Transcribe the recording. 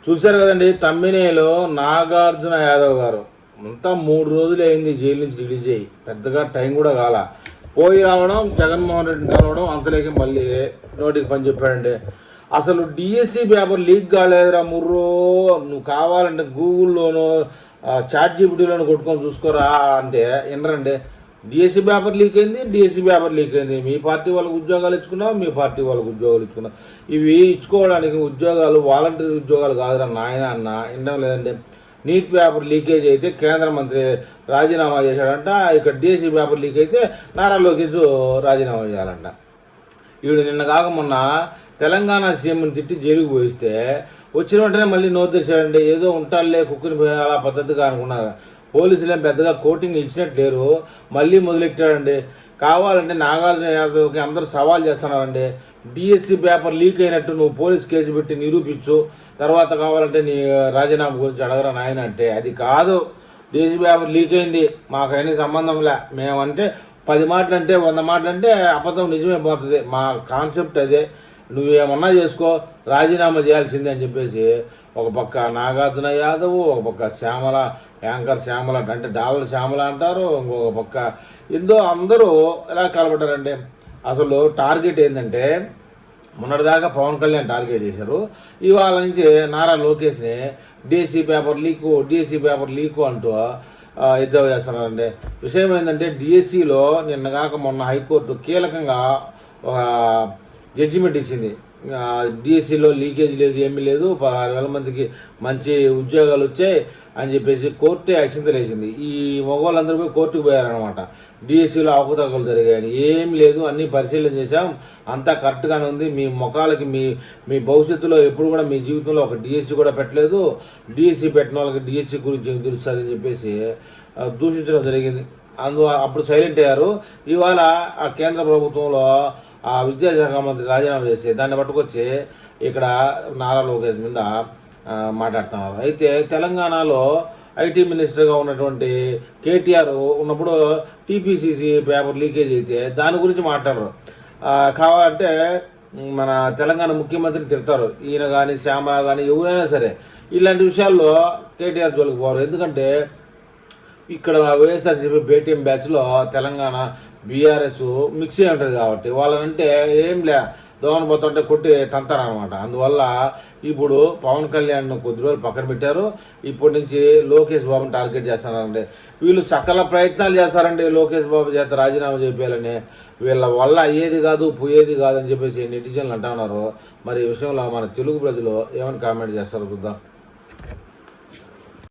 చూశారు కదండి తమ్మినేలో నాగార్జున యాదవ్ గారు అంతా 3 రోజులు అయింది జైలు నుంచి రిలీజ్ అయ్యి, పెద్దగా టైం కూడా కాల. పోయి రావడం, జగన్మోహన్ రెడ్డిని కలవడం, అంతలేకి మళ్ళీ నోటికి పని చెప్పాడండి. అసలు డిఎస్సి పేపర్ లీక్ కాలేదురా ముర్రో, నువ్వు కావాలంటే గూగుల్లోనో చాట్ జీపీటీలోనూ కొట్టుకొని చూసుకోరా అంటే వినరండి. డిఎస్సి పేపర్ లీక్ అయింది, డిఎస్సి పేపర్ లీక్ అయింది. మీ పార్టీ వాళ్ళకి ఉద్యోగాలు ఇచ్చుకున్నావు, మీ పార్టీ వాళ్ళకి ఉద్యోగాలు ఇచ్చుకున్నావు. ఇవి ఇచ్చుకోవడానికి ఉద్యోగాలు వాలంటీర్ ఉద్యోగాలు కాదురా నాయన అన్న, వినడం లేదండి. నీట్ పేపర్ లీకేజ్ అయితే కేంద్ర మంత్రి రాజీనామా చేశాడంట, ఇక్కడ డిఎస్సి పేపర్ లీక్ అయితే నారా లోకేష్ రాజీనామా చేయాలంట. వీడు నిన్న కాక మొన్న తెలంగాణ సీఎంని తిట్టి జైలుకు పోయిస్తే వచ్చిన వెంటనే మళ్ళీ నోరు తెరిచాడండి. ఏదో ఉంటారులే కుక్కుని అలా పద్ధతిగా అనుకున్నారు. పోలీసులు ఏం పెద్దగా కోటింగ్ ఇచ్చినట్టు లేరు, మళ్ళీ మొదలెట్టాడండి. కావాలంటే నాగార్జున యాదవ్కి అందరూ సవాల్ చేస్తున్నారండి. డిఎస్సి పేపర్ లీక్ అయినట్టు నువ్వు పోలీస్ కేసు పెట్టి నిరూపించు, తర్వాత కావాలంటే నీ రాజీనామా గురించి అడగరా నాయన అంటే, అది కాదు. డిఎస్సి పేపర్ లీక్ అయింది, మాకు అయిన సంబంధంలే, మేమంటే 10 మాటలు అంటే 100 మాటలు అంటే అబద్ధం నిజమైపోతుంది, మా కాన్సెప్ట్ అదే, నువ్వేమన్నా చేసుకో, రాజీనామా చేయాల్సిందే అని చెప్పేసి ఒక పక్క నాగార్జున యాదవ్, ఒక పక్క శ్యామల, యాంకర్ శ్యామల అంటే డాలర్ శ్యామల అంటారు, ఇంకొక పక్క ఎందో అందరూ ఇలా కలబడ్డారండి. అసలు టార్గెట్ ఏంటంటే మొన్నటిదాకా పవన్ కళ్యాణ్ టార్గెట్ చేశారు, ఇవాళ నుంచి నారా లోకేష్ని డిఎస్సి పేపర్ లీకు అంటూ ఎద్దావ చేస్తున్నారండి. విషయం ఏంటంటే డిఎస్సిలో నిన్నగాక మొన్న హైకోర్టు కీలకంగా ఒక జడ్జిమెంట్ ఇచ్చింది. డిఎస్సిలో లీకేజ్ లేదు, ఏమీ లేదు, 16,000 మందికి మంచి ఉద్యోగాలు వచ్చాయి అని చెప్పేసి కోర్టే యాక్షన్ తెలిసింది. ఈ మగవాళ్ళందరూ పోయి కోర్టుకు పోయారనమాట. డిఎస్సిలో అవకతవకలు జరిగాయని. ఏం లేదు, అన్నీ పరిశీలన చేశాం, అంతా కరెక్ట్గానే ఉంది, మీ ముఖాలకి మీ భవిష్యత్తులో ఎప్పుడు కూడా మీ జీవితంలో ఒక డిఎస్సి కూడా పెట్టలేదు, డిఎస్సి పెట్టిన వాళ్ళకి డిఎస్సి గురించి ఏం తెలుస్తుంది అని చెప్పేసి దూషించడం జరిగింది. అప్పుడు సైలెంట్ అయ్యారు. ఇవాళ ఆ కేంద్ర ప్రభుత్వంలో ఆ విద్యాశాఖ మంత్రి రాజీనామా చేసి దాన్ని పట్టుకొచ్చి ఇక్కడ నారా లోకేష్ మీద మాట్లాడుతున్నారు. అయితే తెలంగాణలో ఐటీ మినిస్టర్గా ఉన్నటువంటి కేటీఆర్ ఉన్నప్పుడు టీపీసీసీ పేపర్ లీకేజ్ అయితే దాని గురించి మాట్లాడరు. కావాలంటే మన తెలంగాణ ముఖ్యమంత్రిని తిడతారు. ఈయన కానీ శ్యామల కానీ ఎవరైనా సరే ఇలాంటి విషయాల్లో కేటీఆర్ జోలికి పోరు. ఎందుకంటే ఇక్కడ వైఎస్ఆర్సీపీ పేటీఎం బ్యాచ్లో తెలంగాణ బీఆర్ఎస్ మిక్స్ అయి ఉంటుంది కాబట్టి వాళ్ళనంటే ఏం లే, దోమన పోతుంటే కొట్టి తంతారనమాట. అందువల్ల ఇప్పుడు పవన్ కళ్యాణ్ కొద్ది రోజులు పక్కన పెట్టారు. ఇప్పటి నుంచి లోకేష్ బాబుని టార్గెట్ చేస్తున్నారండి. వీళ్ళు సకల ప్రయత్నాలు చేస్తారండి లోకేష్ బాబు చేత రాజీనామా చేయాలని. వీళ్ళ వల్ల అయ్యేది కాదు పోయేది కాదని చెప్పేసి నెటిజన్లు అంటున్నారు. మరి ఈ విషయంలో మన తెలుగు ప్రజలు ఏమని కామెంట్ చేస్తారో చూద్దాం.